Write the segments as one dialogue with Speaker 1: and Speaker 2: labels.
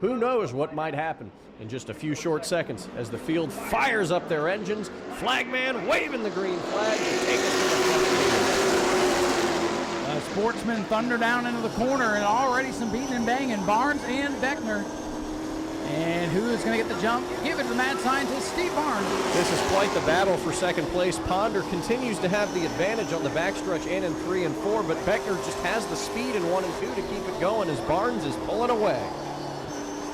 Speaker 1: Who knows what might happen in just a few short seconds as the field fires up their engines. Flagman waving the green flag to take us to the front.
Speaker 2: Sportsman thunder down into the corner, and already some beating and banging. Barnes and Beckner. And who is going to get the jump? Give it to the mad scientist, Steve Barnes.
Speaker 1: This is quite the battle for second place. Ponder continues to have the advantage on the backstretch and in 3 and 4, but Beckner just has the speed in 1 and 2 to keep it going as Barnes is pulling away.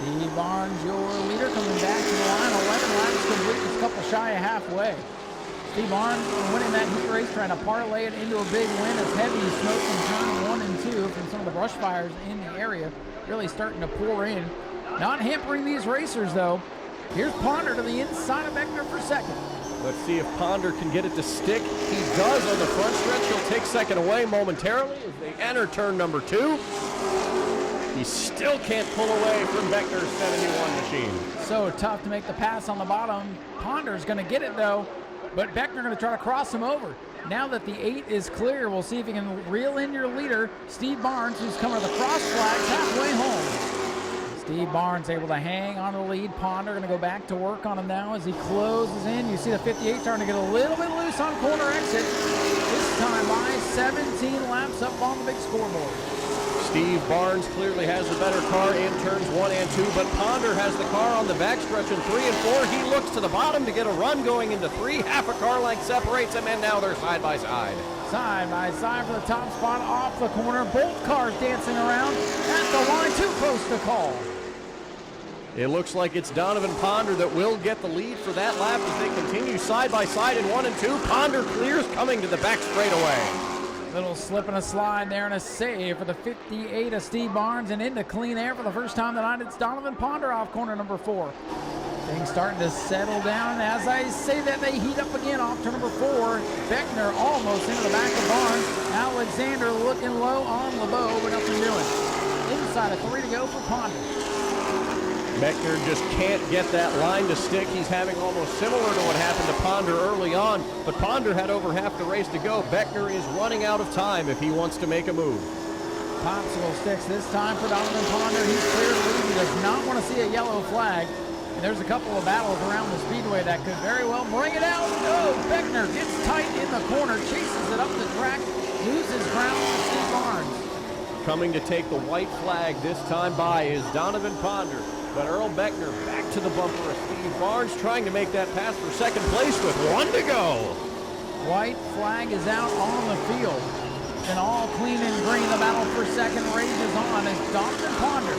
Speaker 2: Steve Barnes, your leader, coming back to the line. 11 laps complete, just a couple shy of halfway. Steve Barnes winning that heat race, trying to parlay it into a big win as heavy smoke from turn 1 and 2 from some of the brush fires in the area really starting to pour in. Not hampering these racers, though. Here's Ponder to the inside of Beckner for second.
Speaker 1: Let's see if Ponder can get it to stick. He does on the front stretch. He'll take second away momentarily as they enter turn number 2. He still can't pull away from Beckner's 71 machine.
Speaker 2: So tough to make the pass on the bottom. Ponder's going to get it, though, but Beckner going to try to cross him over. Now that the 8 is clear, we'll see if he can reel in your leader, Steve Barnes, who's coming to the cross flags halfway home. Steve Barnes able to hang on the lead. Ponder going to go back to work on him now as he closes in. You see the 58 starting to get a little bit loose on corner exit. This time by 17 laps up on the big scoreboard.
Speaker 1: Steve Barnes clearly has the better car in turns 1 and 2, but Ponder has the car on the backstretch in 3 and 4. He looks to the bottom to get a run going into 3. Half a car length separates them, and now they're side by side.
Speaker 2: Side by side for the top spot off the corner. Both cars dancing around at the line, too close to call.
Speaker 1: It looks like it's Donovan Ponder that will get the lead for that lap as they continue side by side in 1 and 2. Ponder clears coming to the back straightaway.
Speaker 2: Little slip and a slide there and a save for the 58 of Steve Barnes, and into clean air for the first time tonight. It's Donovan Ponder off corner number 4. Things starting to settle down. As I say that, they heat up again off turn number 4. Beckner almost into the back of Barnes. Alexander looking low on LeBeau, but nothing doing. Inside of 3 to go for Ponder.
Speaker 1: Beckner just can't get that line to stick. He's having almost similar to what happened to Ponder early on, but Ponder had over half the race to go. Beckner is running out of time if he wants to make a move.
Speaker 2: Popsicle sticks this time for Donovan Ponder. He's clear to lead. He does not want to see a yellow flag. And there's a couple of battles around the speedway that could very well bring it out. Oh, Beckner gets tight in the corner, chases it up the track, loses ground to Steve Barnes.
Speaker 1: Coming to take the white flag this time by is Donovan Ponder. But Earl Beckner back to the bumper of Steve Barnes, trying to make that pass for second place with 1 to go.
Speaker 2: White flag is out on the field. And all clean and green, the battle for second rages on as Donovan Ponder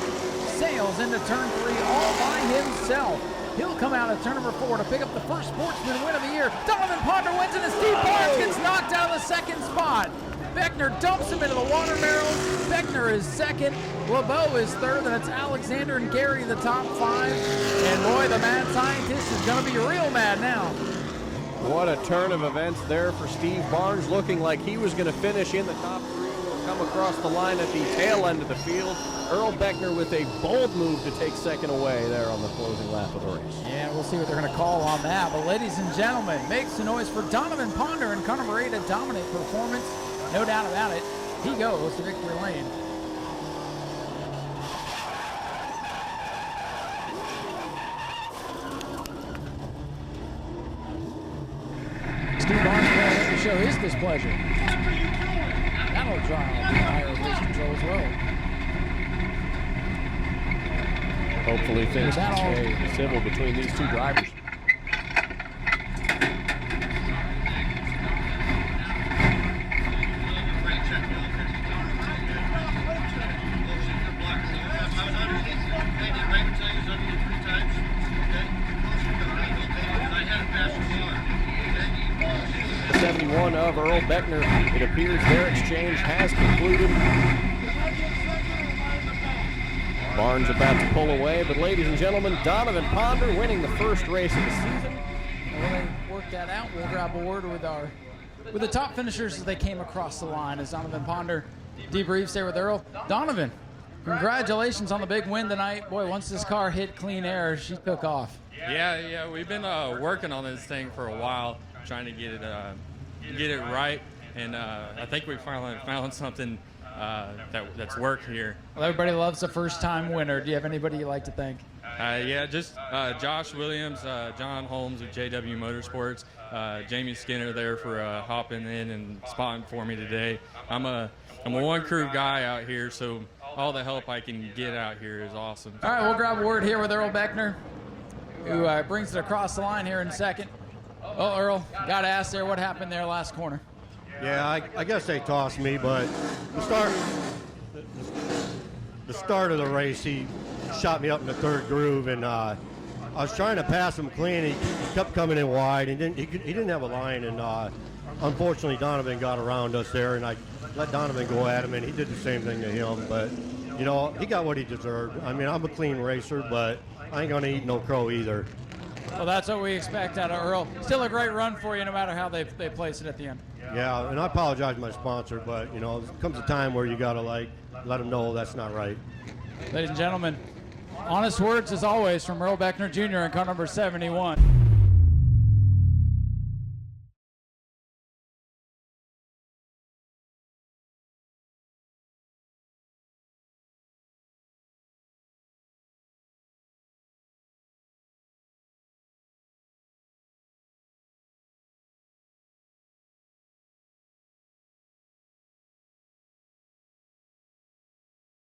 Speaker 2: sails into turn 3 all by himself. He'll come out of turn number 4 to pick up the first Sportsman win of the year. Donovan Ponder wins it, and Steve Barnes gets knocked out of the second spot. Beckner dumps him into the water barrel. Beckner is second. LeBeau is third. And it's Alexander and Gary the top 5. And boy, the mad scientist is going to be real mad now.
Speaker 1: What a turn of events there for Steve Barnes, looking like he was going to finish in the top 3. Will come across the line at the tail end of the field. Earl Beckner with a bold move to take second away there on the closing lap of the race.
Speaker 2: Yeah, we'll see what they're going to call on that. But ladies and gentlemen, make some noise for Donovan Ponder in car number 8, a dominant performance. No doubt about it. He goes to victory lane. Steve Barnes going to show his displeasure. That'll drive the higher race control as well.
Speaker 1: Hopefully things can stay civil between these two drivers. The 71 of Earl Beckner, it appears their exchange has concluded. Barnes about to pull away, but ladies and gentlemen, Donovan Ponder winning the first race of the season.
Speaker 2: And when they work that out, we'll grab a word with the top finishers as they came across the line as Donovan Ponder debriefs there with Earl. Donovan, congratulations on the big win tonight. Boy, once this car hit clean air, she took off.
Speaker 3: Yeah, we've been working on this thing for a while, trying to get it right, and I think we finally found something that's worked here.
Speaker 2: Well, everybody loves a first-time winner. Do you have anybody you like to thank?
Speaker 3: Yeah, just Josh Williams, John Holmes with JW Motorsports, Jamie Skinner there for hopping in and spotting for me today. I'm a one crew guy out here, so all the help I can get out here is awesome.
Speaker 2: All right, we'll grab a word here with Earl Beckner, who brings it across the line here in second. Oh, Earl, got to ask there what happened there last corner.
Speaker 4: Yeah, I guess they tossed me, but the start of the race, he shot me up in the third groove, and I was trying to pass him clean. He kept coming in wide, and he didn't have a line, and unfortunately Donovan got around us there, and I let Donovan go at him, and he did the same thing to him. But you know, he got what he deserved. I mean, I'm a clean racer, but I ain't gonna eat no crow either.
Speaker 2: Well, that's what we expect out of Earl. Still a great run for you, no matter how they place it at the end.
Speaker 4: Yeah, and I apologize to my sponsor, but you know, there comes a time where you gotta let them know that's not right.
Speaker 2: Ladies and gentlemen, honest words as always from Earl Beckner Jr. in car number 71.